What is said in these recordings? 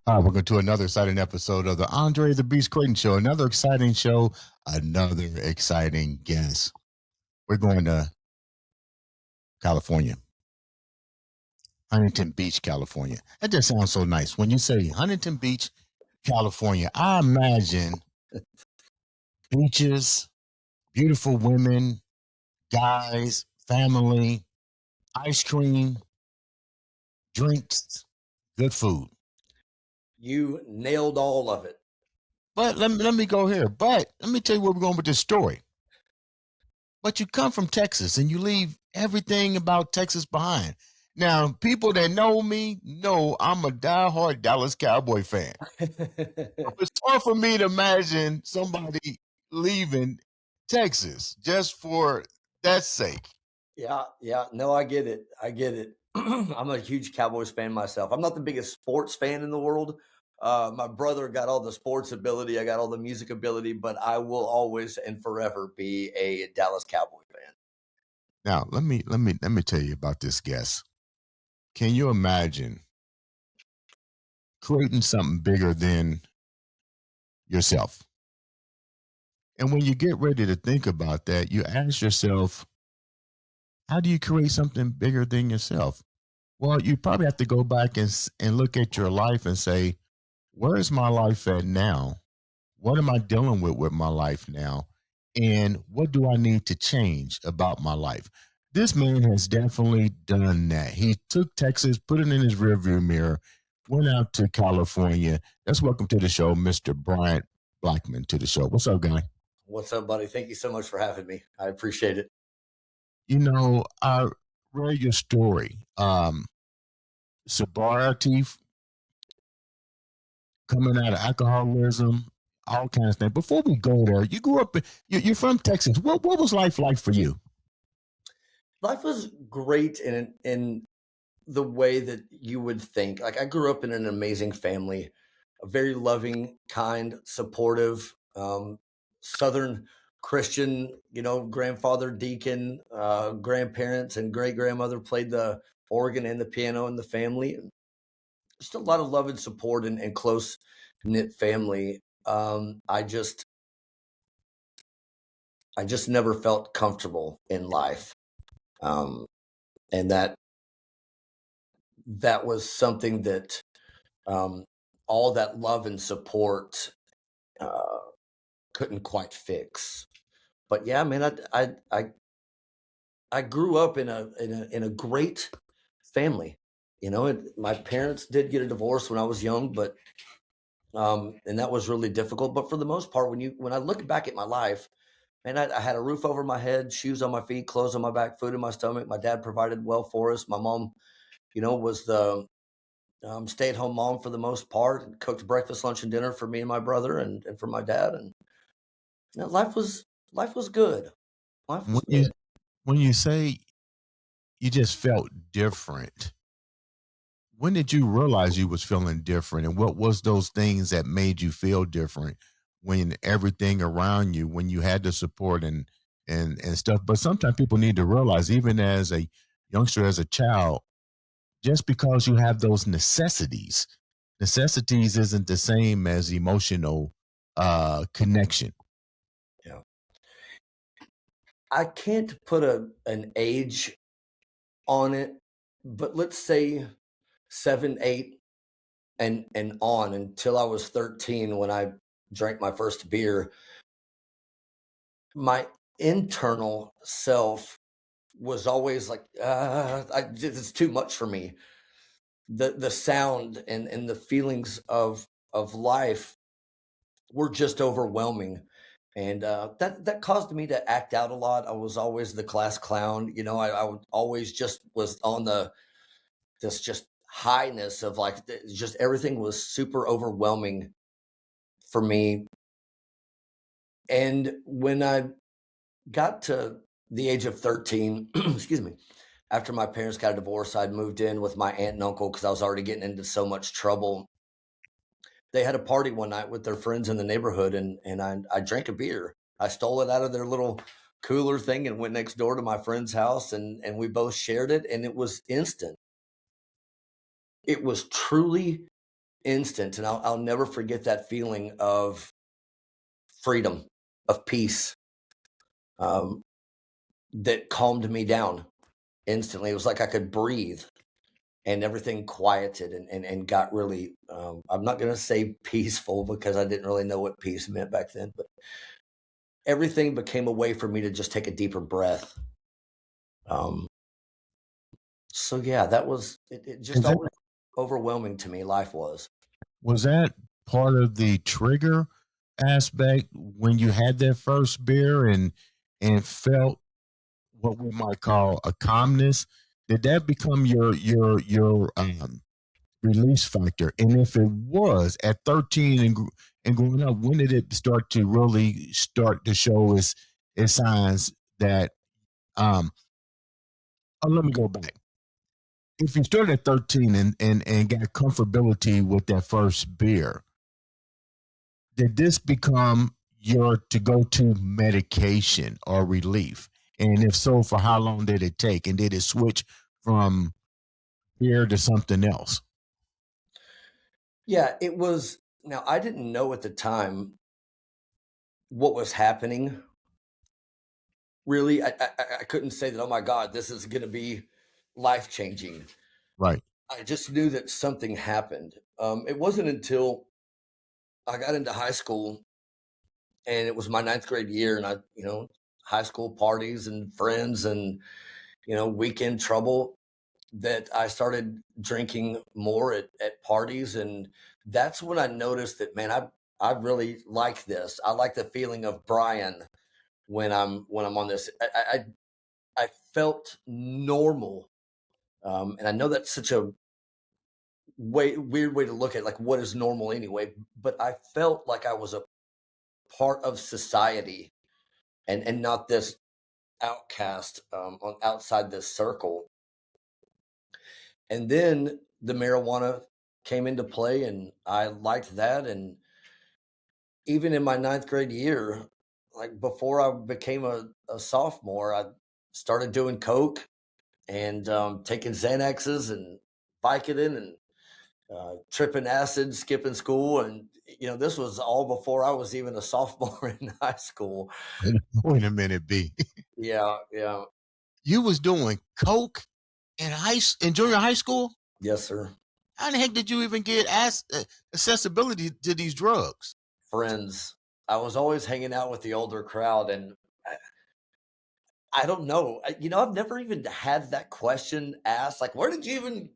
Welcome to another exciting episode of the Andre the Beast Creighton Show. Another exciting show, another exciting guest. We're going to California, Huntington Beach, California. That just sounds so nice. When you say Huntington Beach, California, I imagine beaches, beautiful women, guys, family, ice cream, drinks, good food. You nailed all of it. But let me go here. But let me tell you where we're going with this story. But you come from Texas and you leave everything about Texas behind. Now, people that know me know I'm a diehard Dallas Cowboy fan. It's hard for me to imagine somebody leaving Texas just for that sake. Yeah. No, I get it. I'm a huge Cowboys fan myself. I'm not the biggest sports fan in the world. My brother got all the sports ability. I got all the music ability, but I will always and forever be a Dallas Cowboy fan. Now, let me tell you about this guest. Can you imagine creating something bigger than yourself? And when you get ready to think about that, you ask yourself, how do you create something bigger than yourself? Well, you probably have to go back and look at your life and say, where is my life at now? What am I dealing with my life now? And what do I need to change about my life? This man has definitely done that. He took Texas, put it in his rearview mirror, went out to California. Let's welcome to the show, Mr. Bryan Blackmon to the show. What's up, guy? What's up, buddy? Thank you so much for having me. I appreciate it. You know, I read your story. Sobriety, coming out of alcoholism, all kinds of things. Before we go there, you grew up, you're from Texas. What was life like for you? Life was great in the way that you would think. Like I grew up in an amazing family, a very loving, kind, supportive, Southern Christian, grandfather deacon, grandparents and great grandmother played the organ and the piano in the family. Just a lot of love and support and close knit family. I just never felt comfortable in life. And that was something that all that love and support couldn't quite fix. But yeah, man, I grew up in a great family. My parents did get a divorce when I was young, but and that was really difficult. But for the most part, when I look back at my life, man, I had a roof over my head, shoes on my feet, clothes on my back, food in my stomach. My dad provided well for us. My mom, was the stay-at-home mom for the most part, and cooked breakfast, lunch, and dinner for me and my brother, and for my dad. And life was good. Life was good. When you say you just felt different, when did you realize you was feeling different, and what was those things that made you feel different when everything around you, when you had the support and stuff? But sometimes people need to realize, even as a youngster, as a child, just because you have those necessities isn't the same as emotional connection. Yeah. I can't put an age on it, but let's say 7, 8 and on until I was 13 when I drank my first beer. My internal self was always like, it's too much for me. The sound and the feelings of life were just overwhelming. And that caused me to act out a lot. I was always the class clown. I would always just was on this just highness of like, just everything was super overwhelming for me. And when I got to the age of 13, excuse me, after my parents got a divorce, I'd moved in with my aunt and uncle because I was already getting into so much trouble. They had a party one night with their friends in the neighborhood, and I drank a beer. I stole it out of their little cooler thing and went next door to my friend's house, and we both shared it, and it was instant. It was truly instant, and I'll never forget that feeling of freedom, of peace, um, that calmed me down instantly. It was like I could breathe and everything quieted and got really, I'm not going to say peaceful because I didn't really know what peace meant back then, but everything became a way for me to just take a deeper breath. Um, so yeah, that was it just Is that always overwhelming to me, life was. was that part of the trigger aspect when you had that first beer and felt what we might call a calmness? Did that become your release factor? And if it was at 13 and growing up, when did it start to really start to show its signs that um let me go back. If you started at 13 and got comfortability with that first beer, did this become your to go to medication or relief? And if so, for how long did it take? And did it switch from beer to something else? Yeah, it was. Now I didn't know at the time what was happening. Really, I couldn't say that. Oh my God, this is going to be life changing. Right. I just knew that something happened. It wasn't until I got into high school and it was my ninth grade year, and high school parties and friends and weekend trouble, that I started drinking more at parties, and that's when I noticed that, man, I really like this. I like the feeling of Bryan when I'm on this. I felt normal, and I know that's such a weird way to look at like what is normal anyway. But I felt like I was a part of society and not this outcast, on outside this circle. And then the marijuana came into play, and I liked that. And even in my ninth grade year, like before I became a sophomore, I started doing coke and taking Xanaxes and Vicodin and tripping acid, skipping school. And this was all before I was even a sophomore in high school. Wait a minute, B. Yeah, yeah, You was doing coke in junior high school? yes, sir. How in the heck did you even get accessibility to these drugs? Friends. I was always hanging out with the older crowd, and I don't know. I've never even had that question asked. Like, where did you even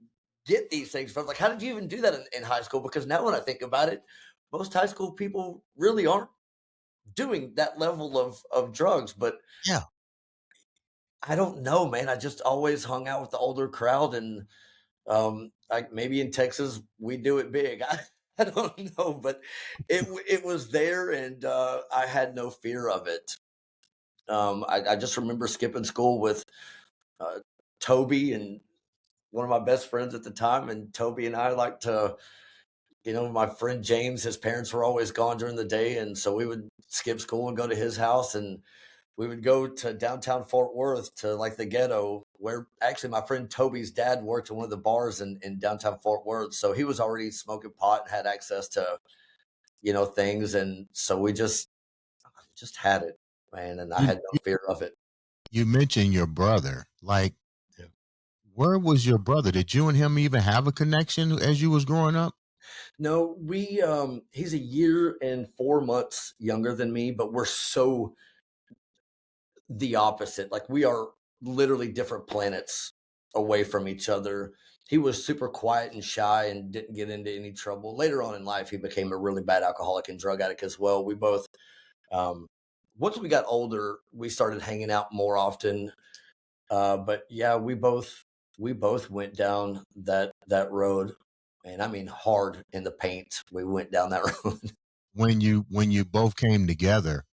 get these things from? Like, how did you even do that in high school? Because now when I think about it, most high school people really aren't doing that level of drugs. But Yeah. I don't know, man. I just always hung out with the older crowd, and like maybe in Texas we do it big. I don't know, but it was there, and I had no fear of it. I just remember skipping school with uh, Toby and one of my best friends at the time, and Toby and I like to, my friend James, his parents were always gone during the day, and so we would skip school and go to his house, and we would go to downtown Fort Worth to like the ghetto, where actually my friend Toby's dad worked in one of the bars in downtown Fort Worth, so he was already smoking pot and had access to things, and so we just had it, man, and I You had no fear of it. you mentioned your brother. Like, Yeah. where was your brother? Did you and him even have a connection as you was growing up? No, he's a year and 4 months younger than me, but we're so the opposite. Like we are literally different planets away from each other. He was super quiet and shy and didn't get into any trouble. Later on in life, he became a really bad alcoholic and drug addict as well. We both, um, once we got older, we started hanging out more often. But yeah, we both went down that road, and I mean hard in the paint. We went down that road. When you both came together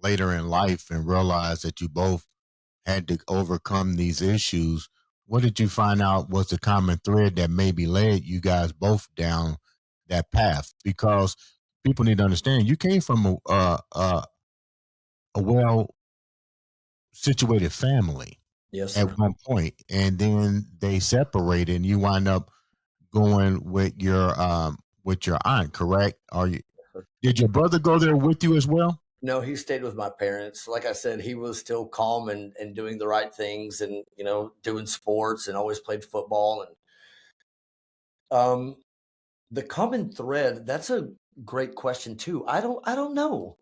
later in life and realized that you both had to overcome these issues, what did you find out was the common thread that maybe led you guys both down that path? Because people need to understand you came from a well situated family Yes, at sir. one point, and then they separated, and you wind up going with your aunt, correct? Did your brother go there with you as well? No, he stayed with my parents. Like I said, he was still calm and doing the right things and, doing sports and always played football. And um, the common thread, that's a great question too. I don't know.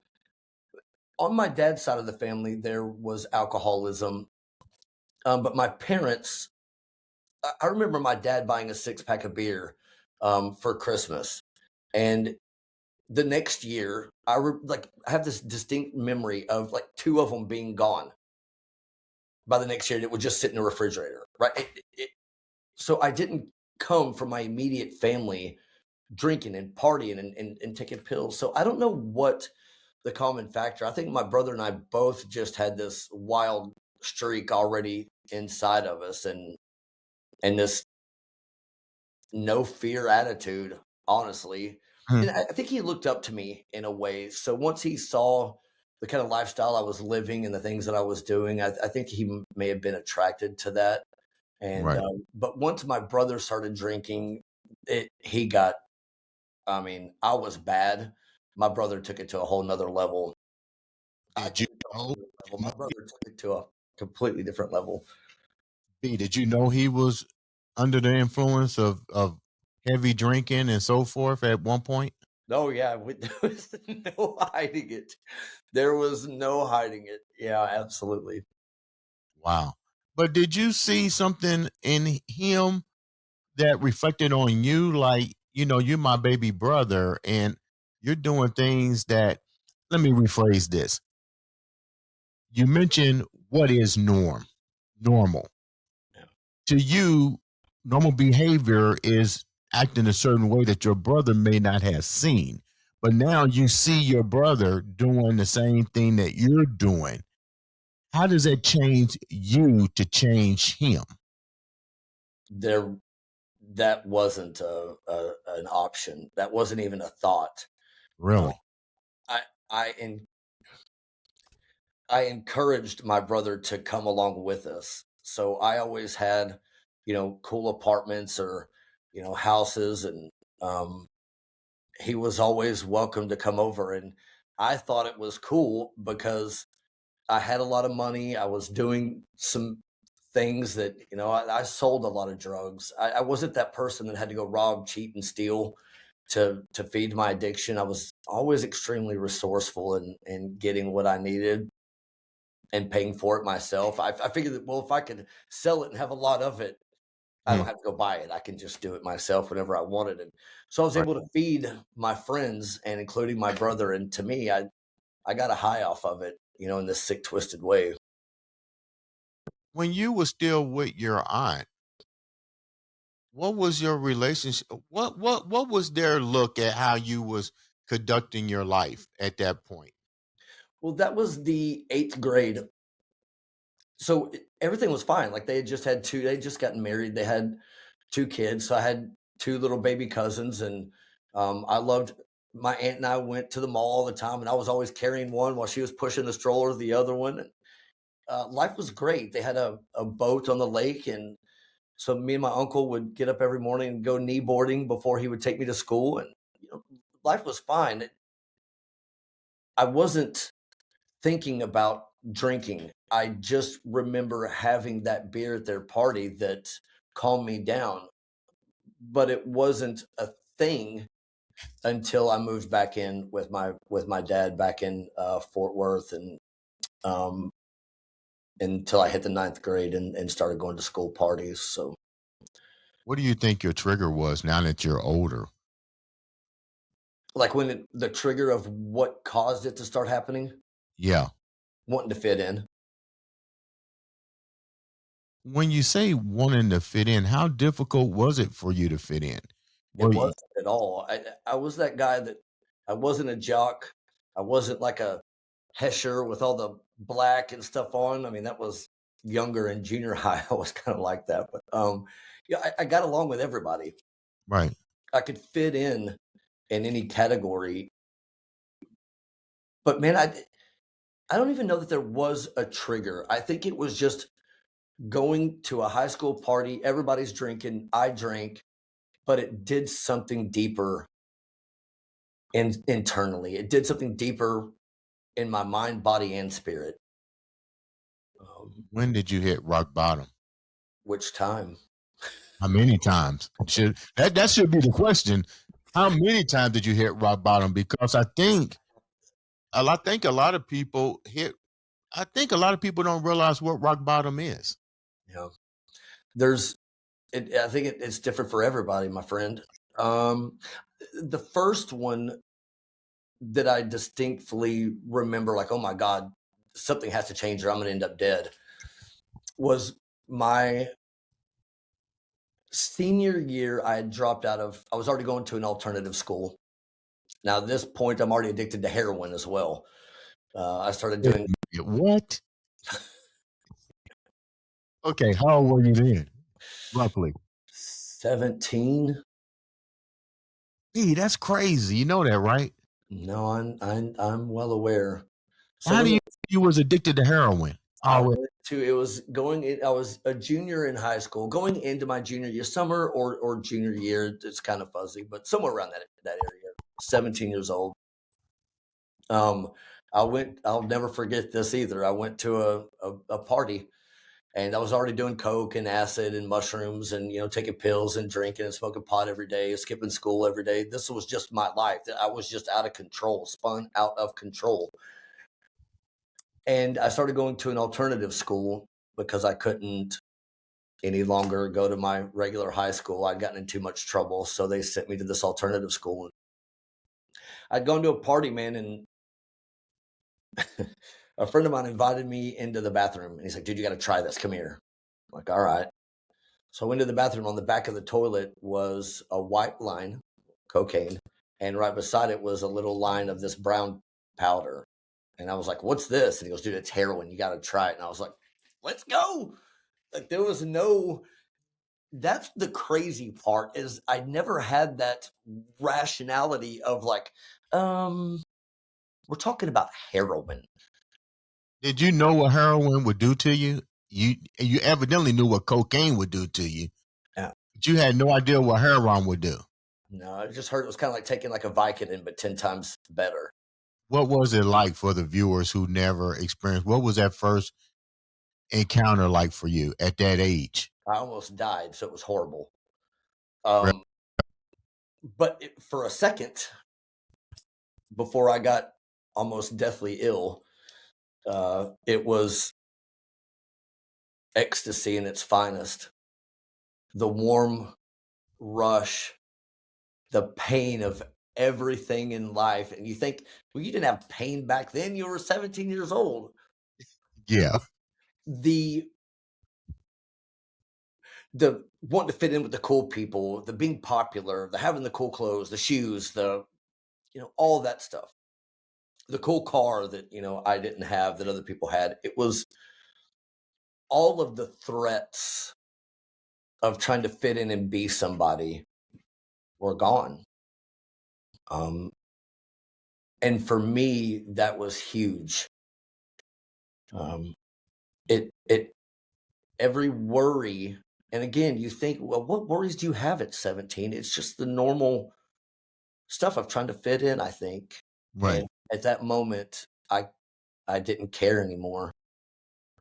On my dad's side of the family, there was alcoholism. But my parents, I remember my dad buying a six pack of beer for Christmas. And the next year, I have this distinct memory of like two of them being gone by the next year. It would just sit in the refrigerator, right? So I didn't come from my immediate family drinking and partying and taking pills. So I don't know what the common factor. I think my brother and I both just had this wild streak already inside of us, and this no fear attitude, honestly. Hmm. And I think he looked up to me in a way. So once he saw the kind of lifestyle I was living and the things that I was doing, I think he may have been attracted to that. And Right. but once my brother started drinking, he got. I mean, I was bad. My brother took it to a whole nother level. I Did you took it to a whole know? nother level. My brother took it to a completely different level. Did you know he was under the influence of heavy drinking and so forth at one point? Oh yeah, there was no hiding it. There was no hiding it. Yeah, absolutely. Wow. But did you see something in him that reflected on you? Like, you're my baby brother and you're doing things that, let me rephrase this. You mentioned what is normal. Yeah. To you, normal behavior is acting a certain way that your brother may not have seen. But now you see your brother doing the same thing that you're doing. How does that change you to change him? There that wasn't an option. That wasn't even a thought. Um, Really? I I en I encouraged my brother to come along with us. So I always had, cool apartments or, houses, and um he was always welcome to come over. And I thought it was cool because I had a lot of money. I was doing some things that, I sold a lot of drugs. I wasn't that person that had to go rob, cheat, and steal to feed my addiction. I was always extremely resourceful in getting what I needed and paying for it myself. I figured that, well, if I could sell it and have a lot of it, I don't Mm, have to go buy it. I can just do it myself whenever I wanted it. So I was right. able to feed my friends and including my brother. And to me, I got a high off of it, in this sick, twisted way. When you were still with your aunt, what was your relationship? What was their look at how you was conducting your life at that point? Well, that was the eighth grade. So everything was fine. Like they had just gotten married. They had two kids. So I had two little baby cousins, and I loved my aunt and I went to the mall all the time, and I was always carrying one while she was pushing the stroller, the other one. And life was great. They had a boat on the lake, and so me and my uncle would get up every morning and go knee boarding before he would take me to school, and life was fine. I wasn't thinking about drinking. I just remember having that beer at their party that calmed me down, but it wasn't a thing until I moved back in with my dad back in Fort Worth, and um, until I hit the ninth grade and started going to school parties. So, What do you think your trigger was now that you're older? like when the trigger of what caused it to start happening, Yeah. wanting to fit in. When you say wanting to fit in, how difficult was it for you to fit in? It Were you wasn't at all. I was that guy that I wasn't a jock. I wasn't like a Hesher with all the black and stuff on. I mean, that was younger in junior high. I was kind of like that, but yeah, I got along with everybody. right? I could fit in any category. But man, I don't even know that there was a trigger. I think it was just going to a high school party. Everybody's drinking. I drank, but it did something deeper. and internally. It did something deeper in my mind, body, and spirit. Um, When did you hit rock bottom? which time? How many times? That should be the question. How many times did you hit rock bottom? Because I think a lot of people hit. I think a lot of people don't realize what rock bottom is. You know, there's. I think it's different for everybody, my friend. Um, the first one that I distinctly remember, like, oh my God, something has to change or I'm going to end up dead, was my senior year. I had dropped out of, I was already going to an alternative school. Now, at this point, I'm already addicted to heroin as well. I started Wait doing a minute, what? Okay, how old were you then? Roughly. 17. Hey, that's crazy. You know that, right? No, I'm well aware. So How do let me. you was addicted to heroin? I Oh, went to it was going in, I was a junior in high school, going into my junior year, summer or junior year. It's kind of fuzzy, but somewhere around that area. 17 years old. Um, I'll never forget this either. I went to a party and I was already doing coke and acid and mushrooms and taking pills and drinking and smoking pot every day, skipping school every day. This was just my life. I was just out of control, spun out of control. And I started going to an alternative school because I couldn't any longer go to my regular high school. I'd gotten in too much trouble, so they sent me to this alternative school. I'd gone to a party, man, and a friend of mine invited me into the bathroom, and he's like, "Dude, you got to try this. Come here." I'm like, all right. So I went to the bathroom. On the back of the toilet was a white line, cocaine, and right beside it was a little line of this brown powder. And I was like, "What's this?" And he goes, "Dude, it's heroin. You got to try it." And I was like, "Let's go!" Like there was no. That's the crazy part is I never had that rationality of like, um, we're talking about heroin. did you know what heroin would do to you? You evidently knew what cocaine would do to you, Yeah. but you had no idea what heroin would do. No, I just heard it was kind of like taking like a Vicodin, but 10 times better. What was it like for the viewers who never experienced? What was that first encounter like for you at that age? I almost died, so it was horrible. Right. Um, but for a second, before I got almost deathly ill, it was ecstasy in its finest. The warm rush, the pain of everything in life. And you think, well, you didn't have pain back then. You were 17 years old. Yeah. The the wanting to fit in with the cool people, the being popular, the having the cool clothes, the shoes, the all that stuff. The cool car that I didn't have that other people had. It was all of the threats of trying to fit in and be somebody were gone. Um, and for me, that was huge. Um, it every worry, and again, you think, well, what worries do you have at 17? It's just the normal stuff of trying to fit in, I think. Right. And at that moment, I didn't care anymore.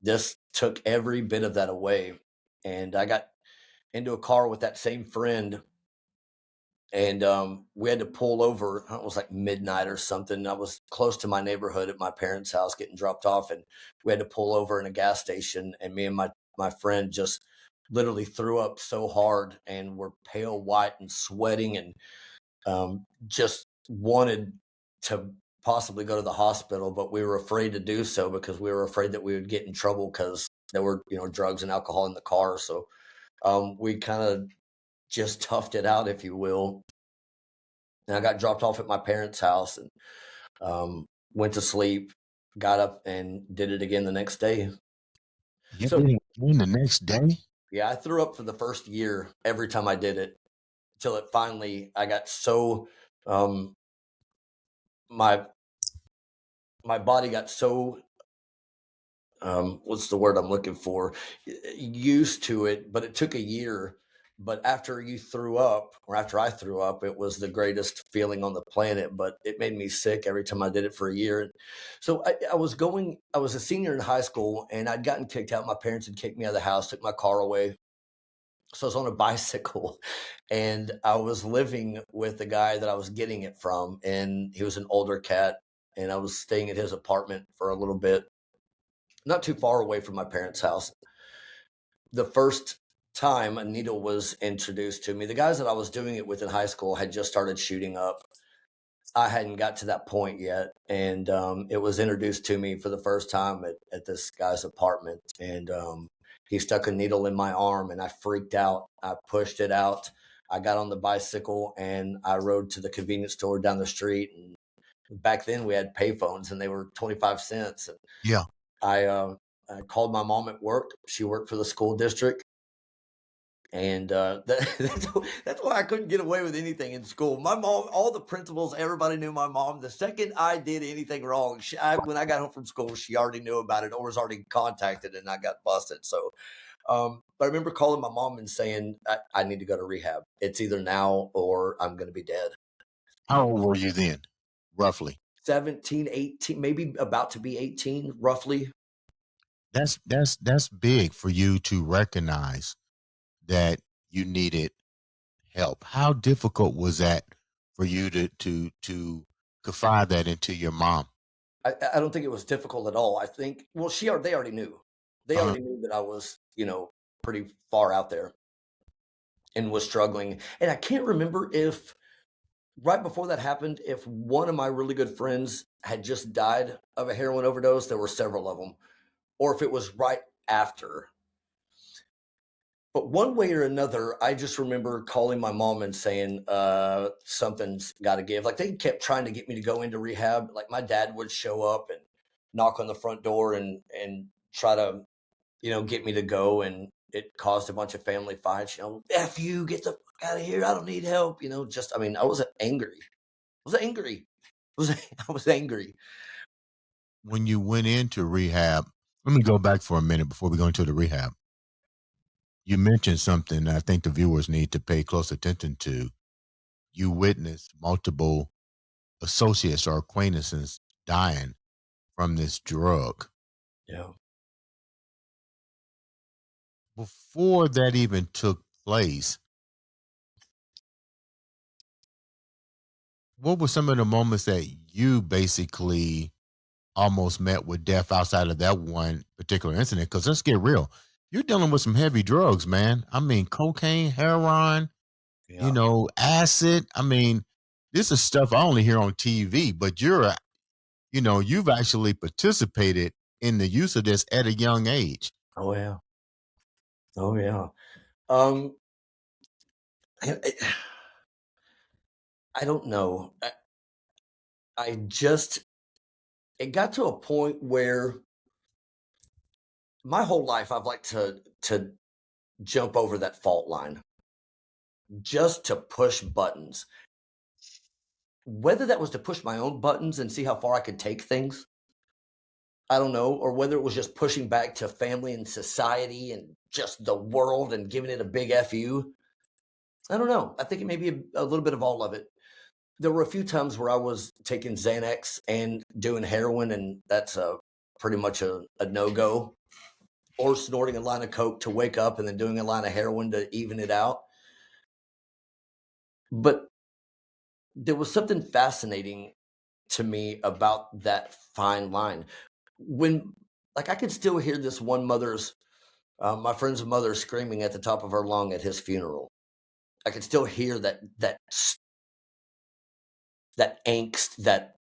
This took every bit of that away, and I got into a car with that same friend, and we had to pull over. It was like midnight or something. I was close to my neighborhood at my parents' house getting dropped off, and we had to pull over in a gas station. And me and my friend just literally threw up so hard, and were pale white and sweating, and just wanted to possibly go to the hospital, but we were afraid to do so because we were afraid that we would get in trouble because there were drugs and alcohol in the car. So we kind of just toughed it out, if you will. And I got dropped off at my parents' house and went to sleep, got up and did it again the next day. You So did it again the next day? yeah, I threw up for the first year every time I did it till it finally, I got so, um, my, my body got so, what's the word I'm looking for? Used to it, but it took a year. but after you threw up, or after I threw up, it was the greatest feeling on the planet. But it made me sick every time I did it for a year. And so I was a senior in high school, and I'd gotten kicked out. My parents had kicked me out of the house, took my car away. So I was on a bicycle, and I was living with the guy that I was getting it from, and he was an older cat, and I was staying at his apartment for a little bit, not too far away from my parents' house. The first time a needle was introduced to me, the guys that I was doing it with in high school had just started shooting up. I hadn't got to that point yet, and it was introduced to me for the first time at this guy's apartment, and he stuck a needle in my arm, and I freaked out. I pushed it out. I got on the bicycle and I rode to the convenience store down the street. And back then we had payphones, and they were 25 cents. And Yeah. I called my mom at work. She worked for the school district. And that's why I couldn't get away with anything in school. My mom, all the principals, everybody knew my mom. The second I did anything wrong, when I got home from school, she already knew about it or was already contacted, and I got busted. So, but I remember calling my mom and saying, I need to go to rehab. It's either now or I'm going to be dead. How old were you then, roughly? 17, 18, maybe about to be 18, roughly. That's big for you to recognize that you needed help. How difficult was that for you to confide that into your mom? I don't think it was difficult at all. I think, well, they already knew. They Uh-huh. already knew that I was, pretty far out there and was struggling. And I can't remember if right before that happened, if one of my really good friends had just died of a heroin overdose. There were several of them, or if it was right after. But one way or another, I just remember calling my mom and saying, something's got to give. Like they kept trying to get me to go into rehab. Like my dad would show up and knock on the front door and try to, get me to go. And it caused a bunch of family fights. F you, get the fuck out of here. I don't need help. I was angry. I was angry. I was angry. When you went into rehab, let me go back for a minute before we go into the rehab. You mentioned something I think the viewers need to pay close attention to. You witnessed multiple associates or acquaintances dying from this drug. Yeah. Before that even took place, what were some of the moments that you basically almost met with death outside of that one particular incident? Because let's get real, you're dealing with some heavy drugs, man. I mean, cocaine, heroin, Yeah. acid. I mean, this is stuff I only hear on TV, but you've actually participated in the use of this at a young age. Oh yeah. Oh yeah. Um, I, I don't know. I just it got to a point where my whole life I've liked to jump over that fault line just to push buttons. Whether that was to push my own buttons and see how far I could take things, I don't know, or whether it was just pushing back to family and society and just the world and giving it a big FU. I don't know. I think it may be a little bit of all of it. There were a few times where I was taking Xanax and doing heroin, and that's pretty much a no go. Or snorting a line of coke to wake up, and then doing a line of heroin to even it out. But there was something fascinating to me about that fine line. When, like, I could still hear this one my friend's mother screaming at the top of her lung at his funeral. I could still hear that angst, that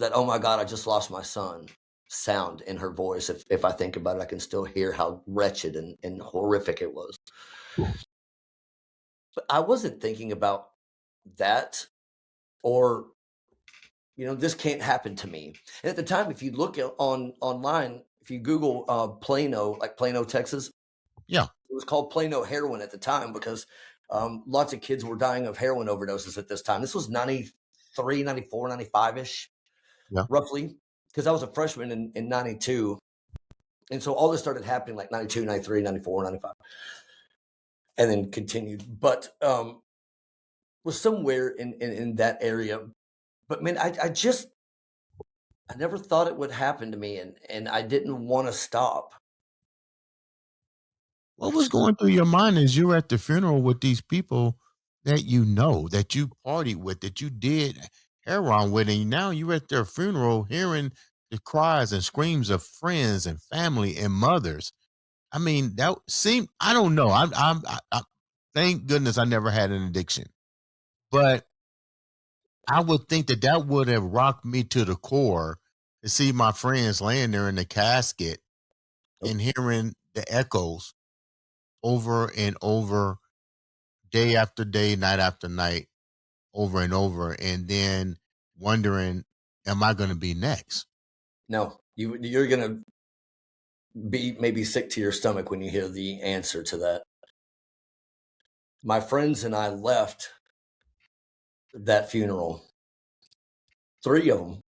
oh my god, I just lost my son sound in her voice. If I think about it, I can still hear how wretched and horrific it was. But I wasn't thinking about that, or this can't happen to me. And at the time, if you look online, if you Google Plano, like Plano, Texas, Yeah. it was called Plano heroin at the time because lots of kids were dying of heroin overdoses at this time. This was 93, 94, 95 ish, Yeah. roughly, because I was a freshman in 92. And so all this started happening like 92, 93, 94, 95. and then continued. But was somewhere in that area. But man, I never thought it would happen to me, and I didn't want to stop. What was going through your mind as you were at the funeral with these people that you know, that you partied with, that you did heroin with, and now you're at their funeral hearing the cries and screams of friends and family and mothers. I mean, that seemed, I don't know. Thank goodness I never had an addiction, but I would think that that would have rocked me to the core to see my friends laying there in the casket Nope. and hearing the echoes over and over, day after day, night after night, over and over, and then wondering, am I going to be next? No, you're gonna be maybe sick to your stomach when you hear the answer to that. My friends and I left that funeral, three of them,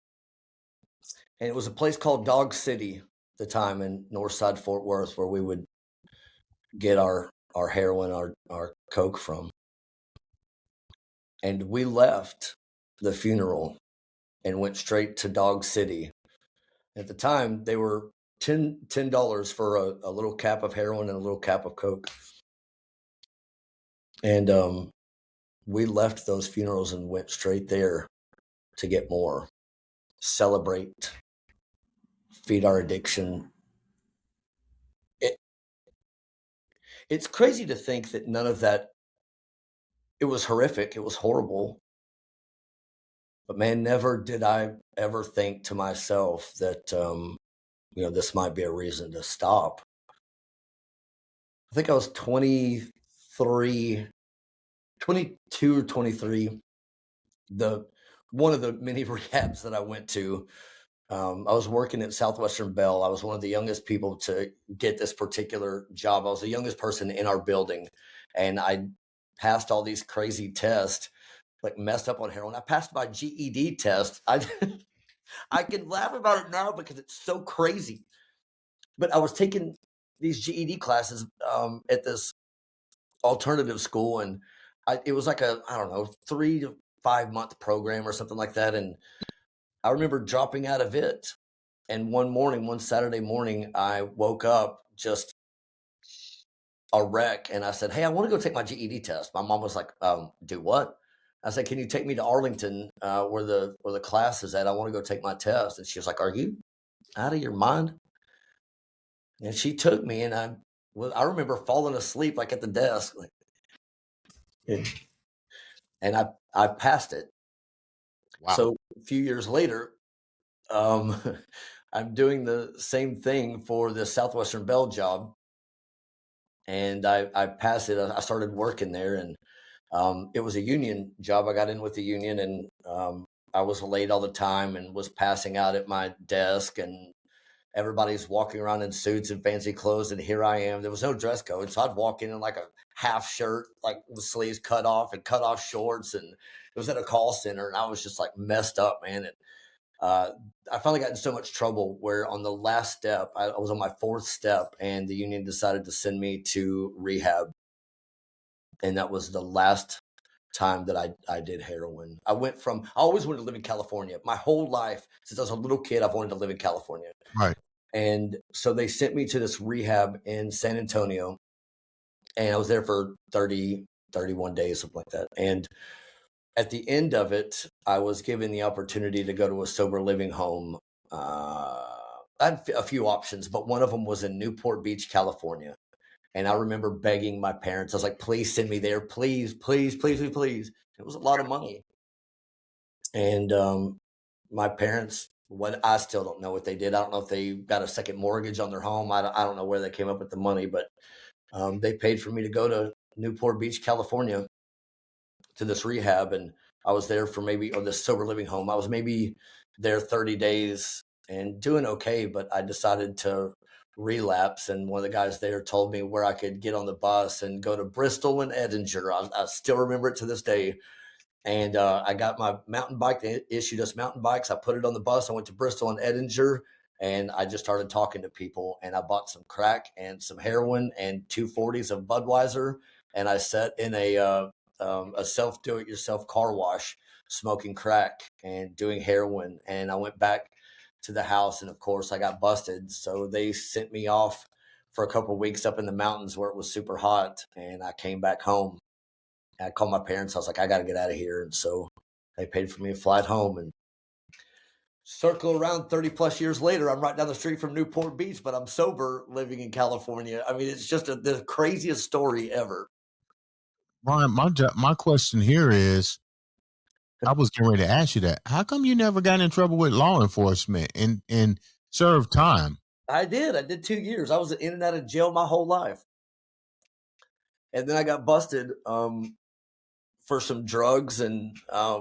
and it was a place called Dog City at the time in Northside Fort Worth, where we would get our heroin, our coke from. And we left the funeral and went straight to Dog City. At the time, they were $10 for a little cap of heroin and a little cap of coke. And we left those funerals and went straight there to get more, celebrate, feed our addiction. It, it's crazy to think that none of that, it was horrific, it was horrible. But man, never did I ever think to myself that, this might be a reason to stop. I think I was 23, 22 or 23. The one of the many rehabs that I went to, I was working at Southwestern Bell. I was one of the youngest people to get this particular job. I was the youngest person in our building, and I passed all these crazy tests, like messed up on heroin. I passed my GED test. I can laugh about it now because it's so crazy. But I was taking these GED classes at this alternative school, and it was like a, I don't know, 3 to 5 month program or something like that. And I remember dropping out of it. And one Saturday morning, I woke up just a wreck, and I said, "Hey, I want to go take my GED test." My mom was like, "Do what?" I said, "Can you take me to Arlington, where the class is at? I want to go take my test." And she was like, "Are you out of your mind?" And she took me, and I remember falling asleep like at the desk, like, and I passed it. Wow. So a few years later, um, I'm doing the same thing for the Southwestern Bell job, and I passed it. I started working there, and it was a union job. I got in with the union, and I was late all the time and was passing out at my desk, and everybody's walking around in suits and fancy clothes, and here I am. There was no dress code, so I'd walk in like a half shirt, like with sleeves cut off and cut off shorts, and it was at a call center, and I was just like messed up, man. And uh, I finally got in so much trouble where on the last step, I was on my fourth step, and the union decided to send me to rehab, and that was the last time that I did heroin. I always wanted to live in California. My whole life, since I was a little kid, I've wanted to live in California. Right. And so they sent me to this rehab in San Antonio, and I was there for 30, 31 days, something like that. And at the end of it, I was given the opportunity to go to a sober living home. I had a few options, but one of them was in Newport Beach, California. And I remember begging my parents, I was like, please send me there. Please, please, please, please, please. It was a lot of money. And my parents, what I still don't know what they did. I don't know if they got a second mortgage on their home. I don't know where they came up with the money, but they paid for me to go to Newport Beach, California, to this rehab, and I was there for or this sober living home. I was maybe there 30 days and doing okay, but I decided to relapse. And one of the guys there told me where I could get on the bus and go to Bristol and Edinger. I still remember it to this day. And I got my mountain bike. They issued us mountain bikes. I put it on the bus. I went to Bristol and Edinger, and I just started talking to people. And I bought some crack and some heroin and 240s of Budweiser. and I sat in a self-do-it-yourself car wash, smoking crack and doing heroin. And I went back to the house, and of course, I got busted. So they sent me off for a couple of weeks up in the mountains where it was super hot, and I came back home. I called my parents. I was like, I got to get out of here, and so they paid for me a flight home. And circle around 30 plus years later, I'm right down the street from Newport Beach, but I'm sober living in California. I mean, it's just the craziest story ever. Brian, my question here is, I was getting ready to ask you that. How come you never got in trouble with law enforcement and served time? I did. I did 2 years. I was in and out of jail my whole life. And then I got busted for some drugs and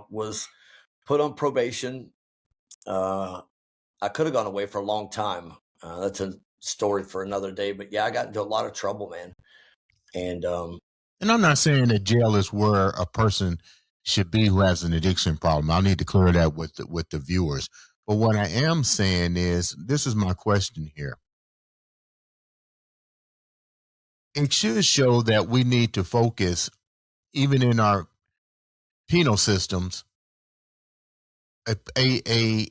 was put on probation. I could have gone away for a long time. That's a story for another day. But yeah, I got into a lot of trouble, man. And And I'm not saying that jail is where a person should be who has an addiction problem. I'll need to clear that with the viewers. But what I am saying is, this is my question here. It should show that we need to focus, even in our penal systems, a a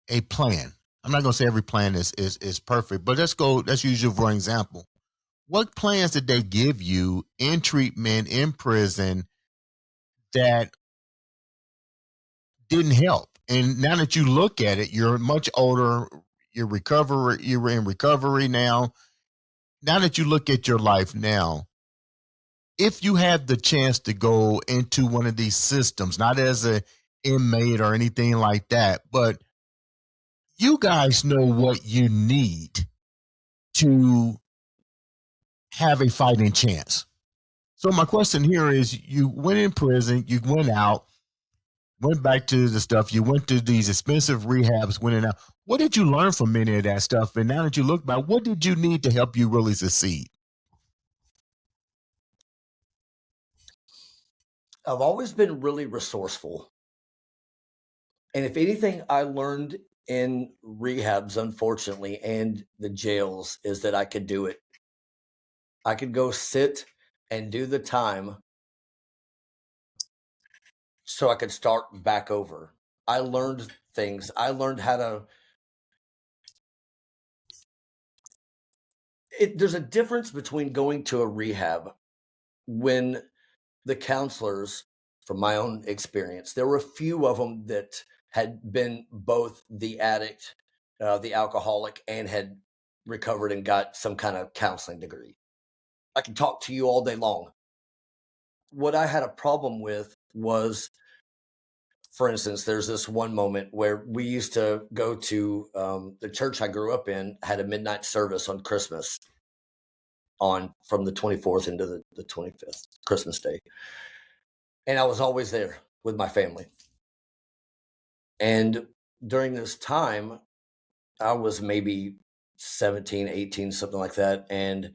a plan. I'm not going to say every plan is perfect, but let's use you for an example. What plans did they give you in treatment in prison that didn't help? And now that you look at it, you're much older, you're in recovery now. Now that you look at your life now, if you had the chance to go into one of these systems, not as a inmate or anything like that, but you guys know what you need to have a fighting chance. So my question here is, you went in prison, you went out, went back to the stuff, you went to these expensive rehabs, went in and out. What did you learn from any of that stuff? And now that you look back, what did you need to help you really succeed? I've always been really resourceful. And if anything I learned in rehabs, unfortunately, and the jails, is that I could do it. I could go sit and do the time so I could start back over. I learned things. I learned how to. There's a difference between going to a rehab when the counselors, from my own experience, there were a few of them that had been both the addict, the alcoholic, and had recovered and got some kind of counseling degree. I can talk to you all day long. What I had a problem with was, for instance, there's this one moment where we used to go to the church I grew up in had a midnight service on Christmas, on from the 24th into the 25th, Christmas Day. And I was always there with my family. And during this time, I was maybe 17, 18, something like that. And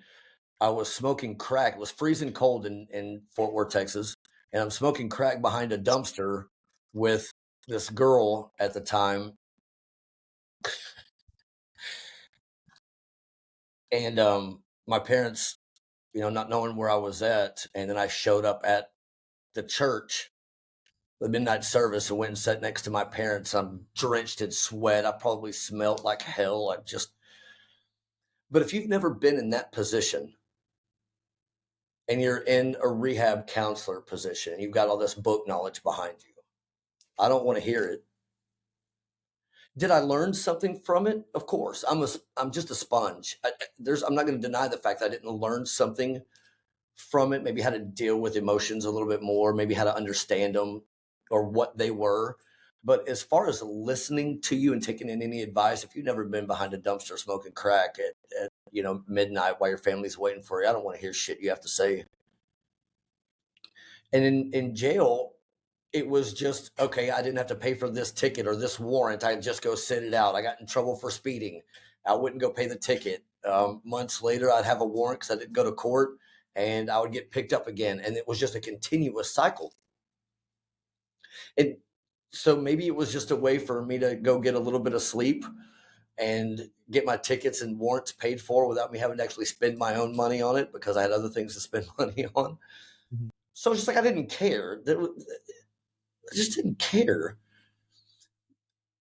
I was smoking crack. It was freezing cold in Fort Worth, Texas. And I'm smoking crack behind a dumpster with this girl at the time. And my parents, not knowing where I was at. And then I showed up at the church, the midnight service, and went and sat next to my parents. I'm drenched in sweat. I probably smelled like hell. But if you've never been in that position and you're in a rehab counselor position, you've got all this book knowledge behind you, I don't want to hear it. Did I learn something from it? Of course. I'm just a sponge. I'm not going to deny the fact that I didn't learn something from it, maybe how to deal with emotions a little bit more, maybe how to understand them or what they were. But as far as listening to you and taking in any advice, if you've never been behind a dumpster smoking crack at midnight while your family's waiting for you, I don't want to hear shit you have to say. And in jail, it was just, okay, I didn't have to pay for this ticket or this warrant. I'd just go sit it out. I got in trouble for speeding. I wouldn't go pay the ticket. Months later, I'd have a warrant because I didn't go to court, and I would get picked up again. And it was just a continuous cycle. And so maybe it was just a way for me to go get a little bit of sleep and get my tickets and warrants paid for without me having to actually spend my own money on it because I had other things to spend money on. Mhm. So it's just like I didn't care. I just didn't care.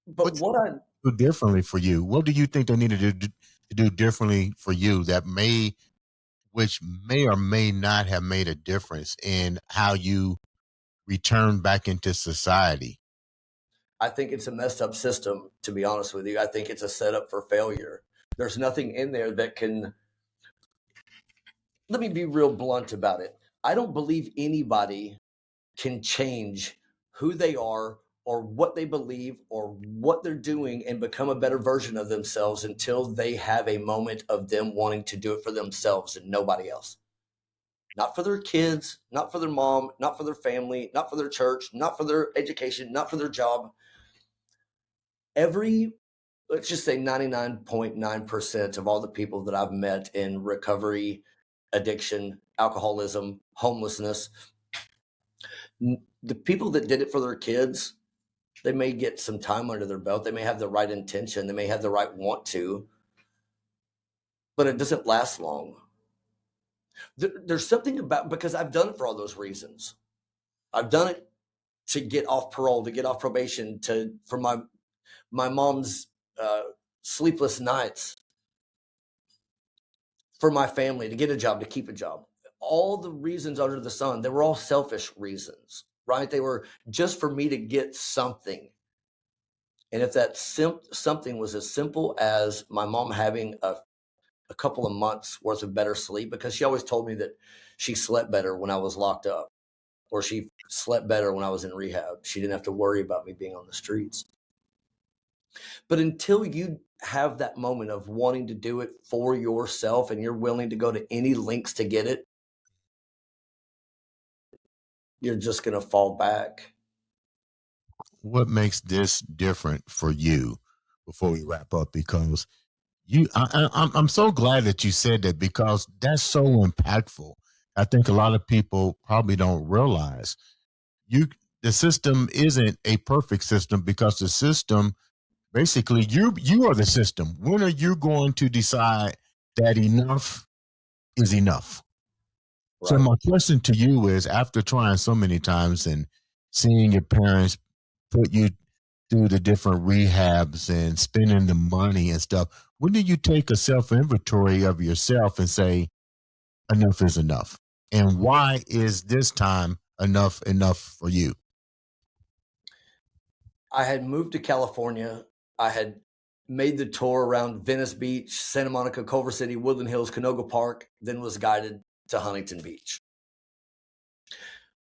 But What's what I do differently for you? What do you think they needed to do differently for you that which may or may not have made a difference in how you return back into society? I think it's a messed up system, to be honest with you. I think it's a setup for failure. There's nothing in there that can, let me be real blunt about it. I don't believe anybody can change who they are or what they believe or what they're doing and become a better version of themselves until they have a moment of them wanting to do it for themselves and nobody else. Not for their kids, not for their mom, not for their family, not for their church, not for their education, not for their job. Every, let's just say 99.9% of all the people that I've met in recovery, addiction, alcoholism, homelessness, the people that did it for their kids, they may get some time under their belt. They may have the right intention. They may have the right want to, but it doesn't last long. There's something about, because I've done it for all those reasons. I've done it to get off parole, to get off probation, for my mom's uh, sleepless nights, for my family, to get a job, to keep a job. All the reasons under the sun, they were all selfish reasons, right? They were just for me to get something. And if that something was as simple as my mom having a couple of months worth of better sleep, because she always told me that she slept better when I was locked up, or she slept better when I was in rehab. She didn't have to worry about me being on the streets. But until you have that moment of wanting to do it for yourself and you're willing to go to any lengths to get it, you're just going to fall back. What makes this different for you before we wrap up? Because I'm so glad that you said that because that's so impactful. I think a lot of people probably don't realize you the system isn't a perfect system because the system basically you are the system. When are you going to decide that enough is enough? So Right. my question to you is after trying so many times and seeing your parents put you through the different rehabs and spending the money and stuff, when do you take a self inventory of yourself and say, enough is enough? And why is this time enough for you? I had moved to California. I had made the tour around Venice Beach, Santa Monica, Culver City, Woodland Hills, Canoga Park, then was guided to Huntington Beach.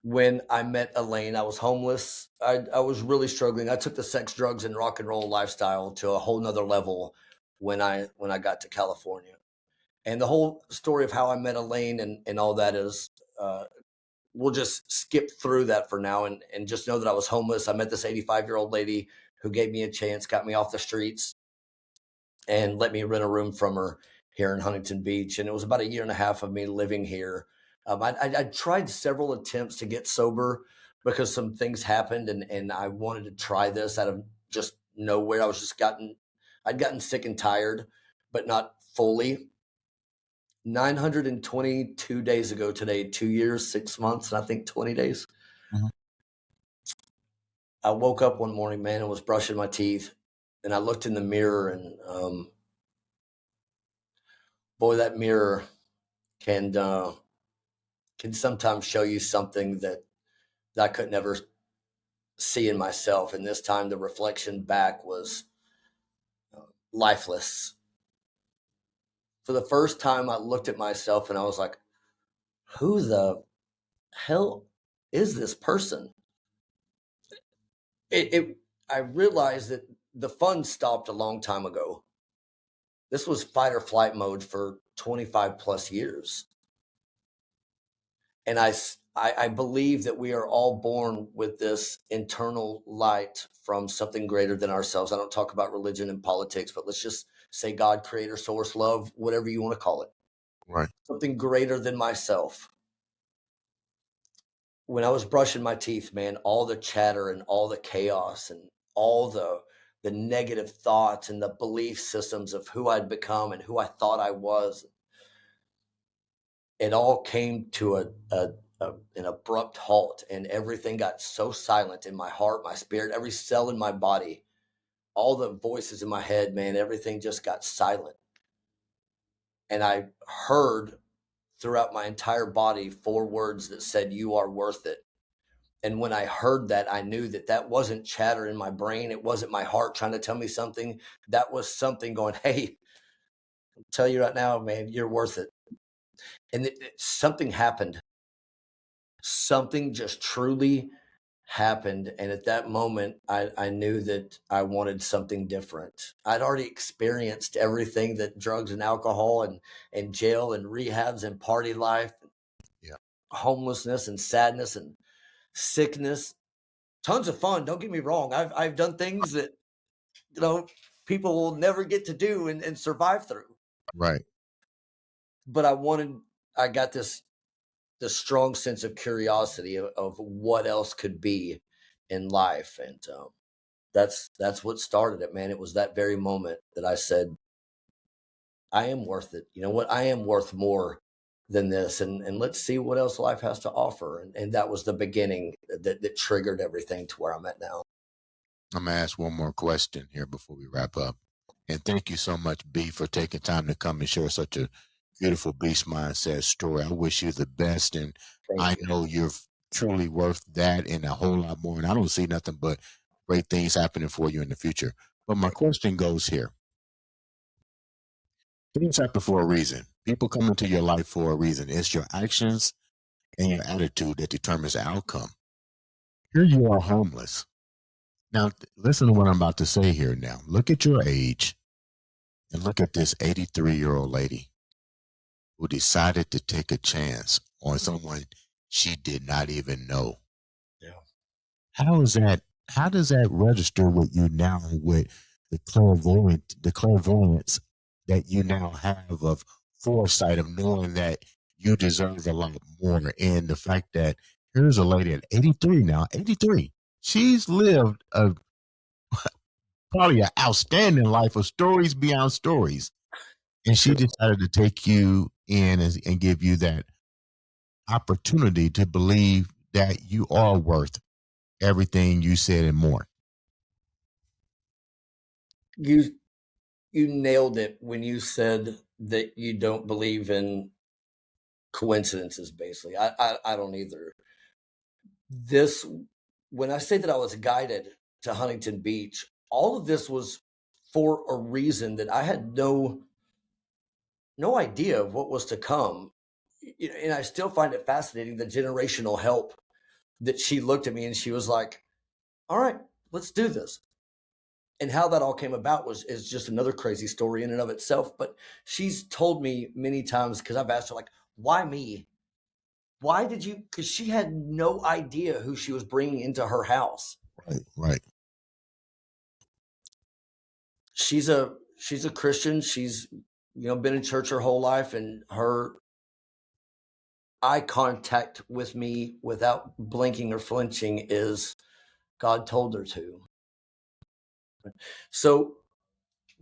When I met Elaine, I was homeless. I was really struggling. I took the sex, drugs, and rock and roll lifestyle to a whole nother level when I got to California. And the whole story of how I met Elaine and all that is, we'll just skip through that for now and just know that I was homeless. I met this 85-year-old lady who gave me a chance, got me off the streets, and let me rent a room from her here in Huntington Beach. And it was about a year and a half of me living here. I tried several attempts to get sober because some things happened, and I wanted to try this out of just nowhere. I'd gotten sick and tired, but not fully. 922 days ago today, 2 years, 6 months, and I think 20 days. Mhm. I woke up one morning, man, and was brushing my teeth, and I looked in the mirror, and boy, that mirror can can sometimes show you something that I could never see in myself. And this time, the reflection back was lifeless. For the first time, I looked at myself, and I was like, "Who the hell is this person?" I realized that the fun stopped a long time ago. This was fight or flight mode for 25 plus years. And I believe that we are all born with this internal light from something greater than ourselves. I don't talk about religion and politics, but let's just say God, creator, source, love, whatever you want to call it. Right. Something greater than myself. When I was brushing my teeth, man, all the chatter and all the chaos and all the negative thoughts and the belief systems of who I'd become and who I thought I was, it all came to an abrupt halt, and everything got so silent in my heart, my spirit, every cell in my body, all the voices in my head, man, everything just got silent. And I heard throughout my entire body 4 words that said, "You are worth it." And when I heard that, I knew that that wasn't chatter in my brain. It wasn't my heart trying to tell me something. That was something going, "Hey, I'll tell you right now, man, you're worth it." And something happened. Something just truly happened. And at that moment, I knew that I wanted something different. I'd already experienced everything that drugs and alcohol and jail and rehabs and party life, Yeah. homelessness and sadness and sickness. Tons of fun. Don't get me wrong. I've done things that, you know, people will never get to do and survive through. Right. But I got this strong sense of curiosity of what else could be in life. And that's what started it, man. It was that very moment that I said, I am worth it. You know what? I am worth more than this. And let's see what else life has to offer. And that was the beginning that triggered everything to where I'm at now. I'm gonna ask one more question here before we wrap up. And thank you so much, B, for taking time to come and share such a beautiful beast mindset story. I wish you the best, and Thank I you. know you're truly worth that and a whole lot more. And I don't see nothing but great things happening for you in the future. But my Thank question goes here: things happen for a reason. People come into your life for a reason. It's your actions and your attitude that determines the outcome. Here you are, homeless. Now, listen to what I'm about to say here. Now, look at your age and look at this 83-year-old lady who decided to take a chance on someone she did not even know. you. Yeah. How is that? How does that register with you now with the clairvoyance that you now have of foresight of knowing that you deserve a lot more, and the fact that here's a lady at 83 now, 83. She's lived a probably an outstanding life of stories beyond stories, and she True. decided to take you in and give you that opportunity to believe that you are worth everything you said and more. You you nailed it when you said that you don't believe in coincidences. Basically, I don't either. This When I say that I was guided to Huntington Beach, all of this was for a reason that I had no idea of what was to come. And I still find it fascinating the generational help that she looked at me and she was like, "All right, let's do this." And how that all came about was is just another crazy story in and of itself. But she's told me many times because I've asked her like, "Why me? Why did you?" Because she had no idea who she was bringing into her house. Right, right. She's a Christian. She's been in church her whole life, and her eye contact with me without blinking or flinching is God told her to. So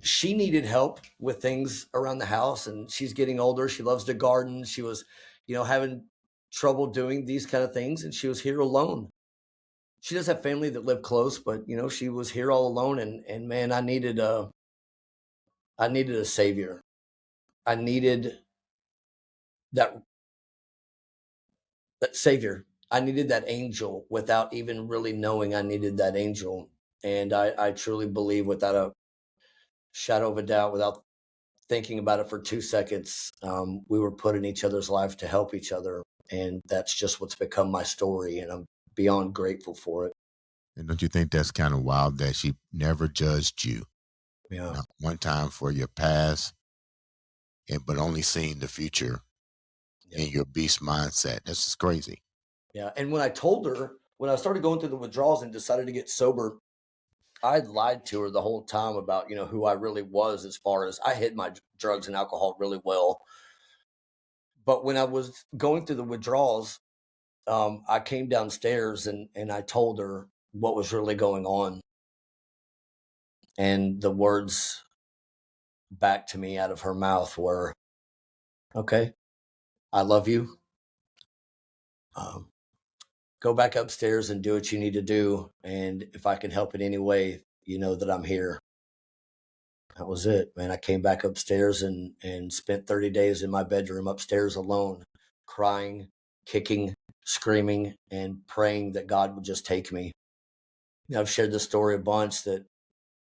she needed help with things around the house, and she's getting older. She loves to garden. She was, having trouble doing these kind of things, and she was here alone. She does have family that live close, but she was here all alone, and man, I needed a savior. I needed that savior. I needed that angel without even really knowing I needed that angel. And I truly believe, without a shadow of a doubt, without thinking about it for 2 seconds, we were put in each other's life to help each other. And that's just what's become my story. And I'm beyond grateful for it. And don't you think that's kind of wild that she never judged you, Yeah. not one time for your past, and but only seeing the future Yeah. in your beast mindset? That's just crazy. Yeah. And when I started going through the withdrawals and decided to get sober, I lied to her the whole time about, who I really was. As far as I hid my drugs and alcohol really well. But when I was going through the withdrawals, I came downstairs and I told her what was really going on. And the words back to me out of her mouth were, okay, I love you. Um, Go back upstairs and do what you need to do. And if I can help in any way, you know that I'm here. That was it, man. I came back upstairs and spent 30 days in my bedroom upstairs alone, crying, kicking, screaming, and praying that God would just take me. I've shared this story a bunch that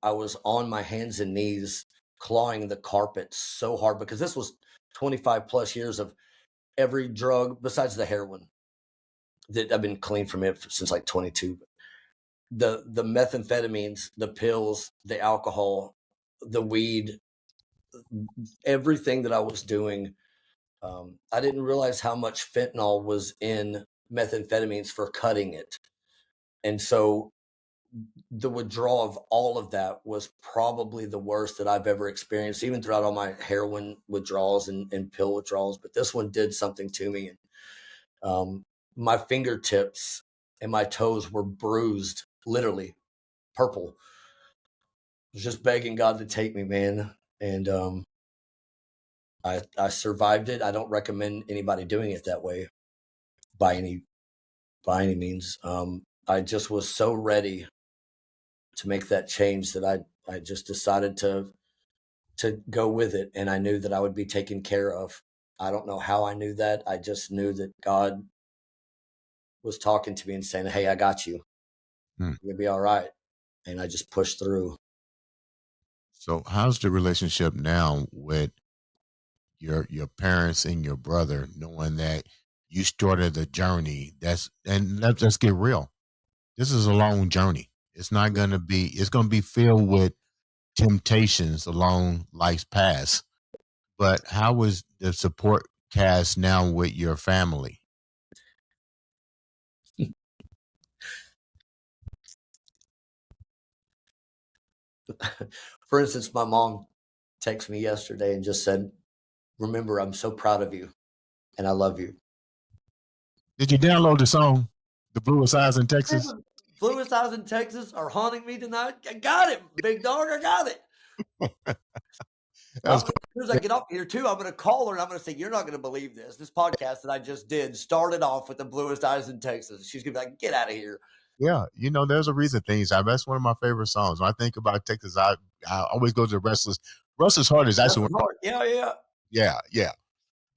I was on my hands and knees clawing the carpet so hard because this was 25 plus years of every drug besides the heroin that I've been clean from it since like 22. The methamphetamines, the pills, the alcohol, the weed, everything that I was doing. I didn't realize how much fentanyl was in methamphetamines for cutting it. And so the withdrawal of all of that was probably the worst that I've ever experienced, even throughout all my heroin withdrawals and pill withdrawals. But this one did something to me. And my fingertips and my toes were bruised, literally purple. I was just begging God to take me, man. And I survived it. I don't recommend anybody doing it that way by any means. I just was so ready to make that change that I just decided to go with it, and I knew that I would be taken care of. I don't know how I knew that. I just knew that God was talking to me and saying, "Hey, I got you. Hmm. You'll be all right." And I just pushed through. So how's the relationship now with your parents and your brother, knowing that you started a journey and let's get real. This is a long journey. It's gonna be filled with temptations along life's path. But how is the support cast now with your family? For instance, my mom texted me yesterday and just said, "Remember, I'm so proud of you and I love you." Did you download the song, The Bluest Eyes in Texas? Fluid eyes in Texas are haunting me tonight. I got it, big dog. I got it. That was As soon as I get off here, too, I'm going to call her and I'm going to say, "You're not going to believe this. This podcast that I just did started off with the bluest eyes in Texas." She's going to be like, "Get out of here." yeah, there's a reason things happen. That's one of my favorite songs. When I think about Texas, I always go to the Restless Heart is That's actually the heart. Yeah, yeah. yeah, yeah.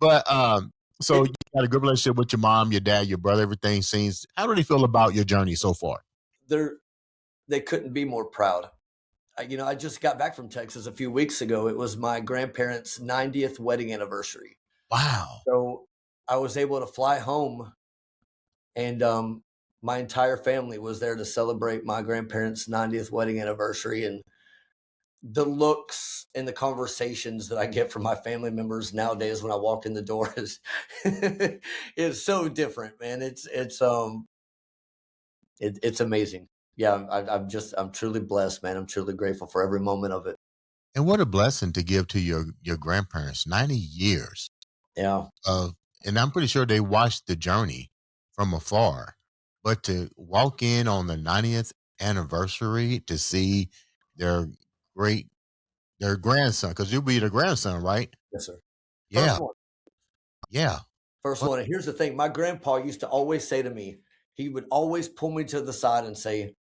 But so you got a good relationship with your mom, your dad, your brother, everything seems. How do they feel about your journey so far? They're, they couldn't be more proud. I just got back from Texas a few weeks ago. It was my grandparents' 90th wedding anniversary. Wow. So I was able to fly home, and my entire family was there to celebrate my grandparents' 90th wedding anniversary. And the looks and the conversations that I get from my family members nowadays when I walk in the door is so different, man. It's amazing. Yeah, I'm truly blessed, man. I'm truly grateful for every moment of it. And what a blessing to give to your grandparents. 90 years Yeah. of, and I'm pretty sure they watched the journey from afar. But to walk in on the 90th anniversary to see their great their grandson, because you'll be the grandson, right? Yes, sir. Yeah, First one. yeah. First What? one. And here's the thing. My grandpa used to always say to me, he would always pull me to the side and say,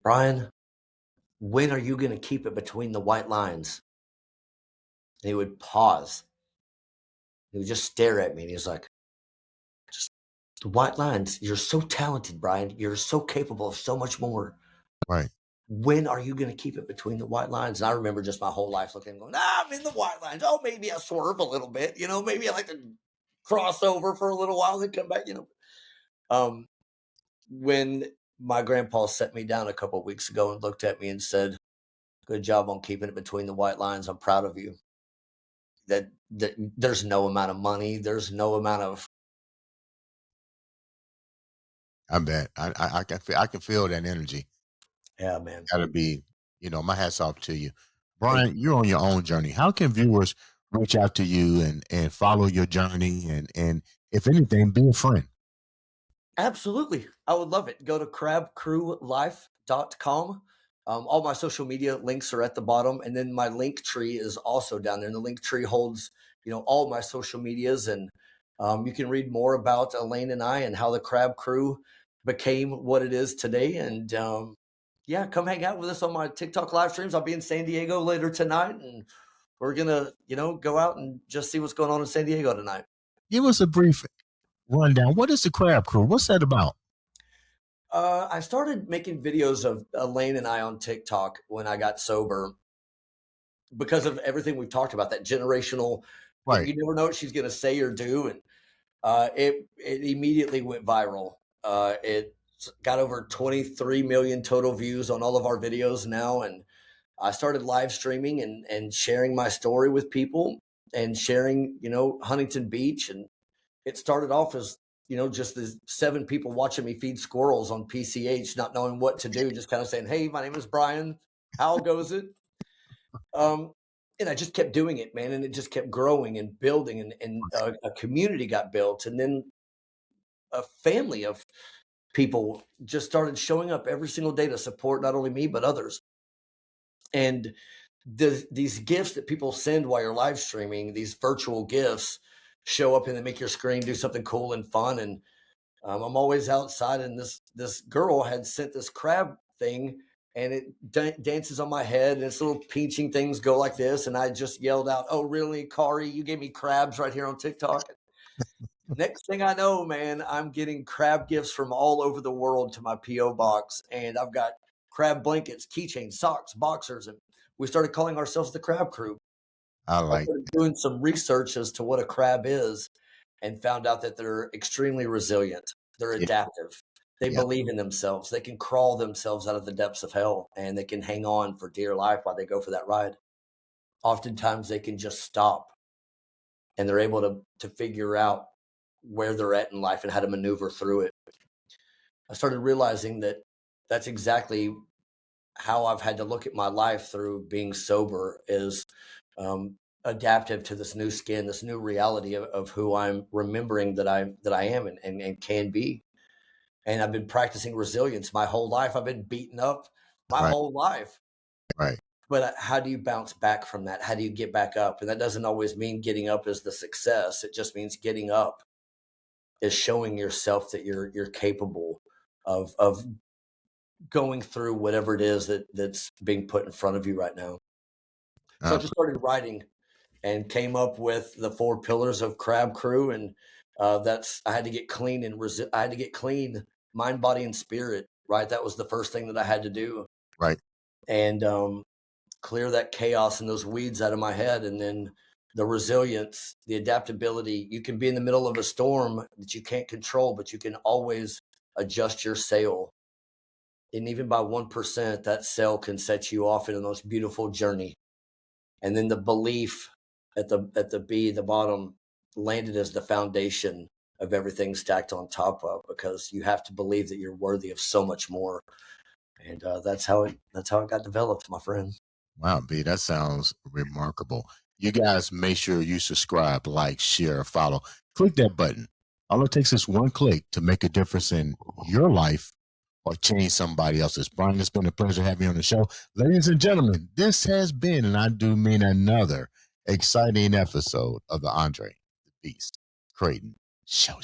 "Bryan, when are you going to keep it between the white lines?" And he would pause. He would just stare at me. And he was like, "Just the white lines. You're so talented, Bryan. You're so capable of so much more. Right. When are you going to keep it between the white lines?" And I remember just my whole life looking and going, "I'm in the white lines. Oh, maybe I swerve a little bit. Maybe I like to cross over for a little while and come back. Um, when my grandpa set me down a couple of weeks ago and looked at me and said, "Good job on keeping it between the white lines. I'm proud of you." That there's no amount of money, there's no amount of I bet. I can feel that energy. yeah, man. Gotta be, my hats off to you. Thank Brian, you're on your own journey. How can viewers reach out to you and follow your journey and if anything, be a friend? Absolutely. I would love it. Go to crabcrewlife.com. All my social media links are at the bottom, and then my link tree is also down there. And the link tree holds, all my social medias, and you can read more about Elaine and I and how the Crab Crew became what it is today. And yeah, come hang out with us on my TikTok live streams. I'll be in San Diego later tonight, and we're gonna, go out and just see what's going on in San Diego tonight. Give us a brief rundown. What is the Crab Crew? What's that about? I started making videos of Elaine and I on TikTok when I got sober because of everything we've talked about, that generational, Right. you never know what she's going to say or do. And it immediately went viral. It got over 23 million total views on all of our videos now. And I started live streaming and sharing my story with people and sharing, Huntington Beach. And it started off as, just the 7 people watching me feed squirrels on PCH, not knowing what to do, just kind of saying, "Hey, my name is Bryan. How goes it?" And I just kept doing it, man. And it just kept growing and building, and a community got built. And then a family of people just started showing up every single day to support not only me, but others. And these gifts that people send while you're live streaming, these virtual gifts, show up and they make your screen do something cool and fun. And I'm always outside, and this girl had sent this crab thing, and it dances on my head, and its little pinching things go like this. And I just yelled out, "Oh, really, Kari? You gave me crabs right here on TikTok?" Next thing I know, man, I'm getting crab gifts from all over the world to my PO box, and I've got crab blankets, keychains, socks, boxers, and we started calling ourselves the Crab Crew. I I like started doing some research as to what a crab is, and found out that they're extremely resilient. They're yeah, adaptive. They yeah, believe in themselves. They can crawl themselves out of the depths of hell, and they can hang on for dear life while they go for that ride. Oftentimes they can just stop, and they're able to figure out where they're at in life and how to maneuver through it. I started realizing that that's exactly how I've had to look at my life through being sober, is adaptive to this new skin, this new reality of who I'm remembering that I am, and can be. And I've been practicing resilience my whole life. I've been beaten up my right, whole life. right. But how do you bounce back from that? How do you get back up? And that doesn't always mean getting up is the success. It just means getting up is showing yourself that you're capable of going through whatever it is that's being put in front of you right now. So I Uh, just started writing and came up with the 4 pillars of Crab Crew. And that's, I had to get clean, and I had to get clean, mind, body, and spirit. Right, that was the first thing that I had to do, right. and clear that chaos and those weeds out of my head. And then the resilience, the adaptability. You can be in the middle of a storm that you can't control, but you can always adjust your sail. And even by 1%, that sail can set you off in the most beautiful journey. And then the belief at the B, the bottom, landed as the foundation of everything stacked on top of, because you have to believe that you're worthy of so much more. And that's how it got developed, my friend. Wow, B, that sounds remarkable. You guys make sure you subscribe, like, share, follow. Click that button. All it takes is one click to make a difference in your life or change somebody else's. Bryan, it's been a pleasure having you on the show. Ladies and gentlemen, this has been, and I do mean another exciting episode of the Andre the Beast Creighton Show.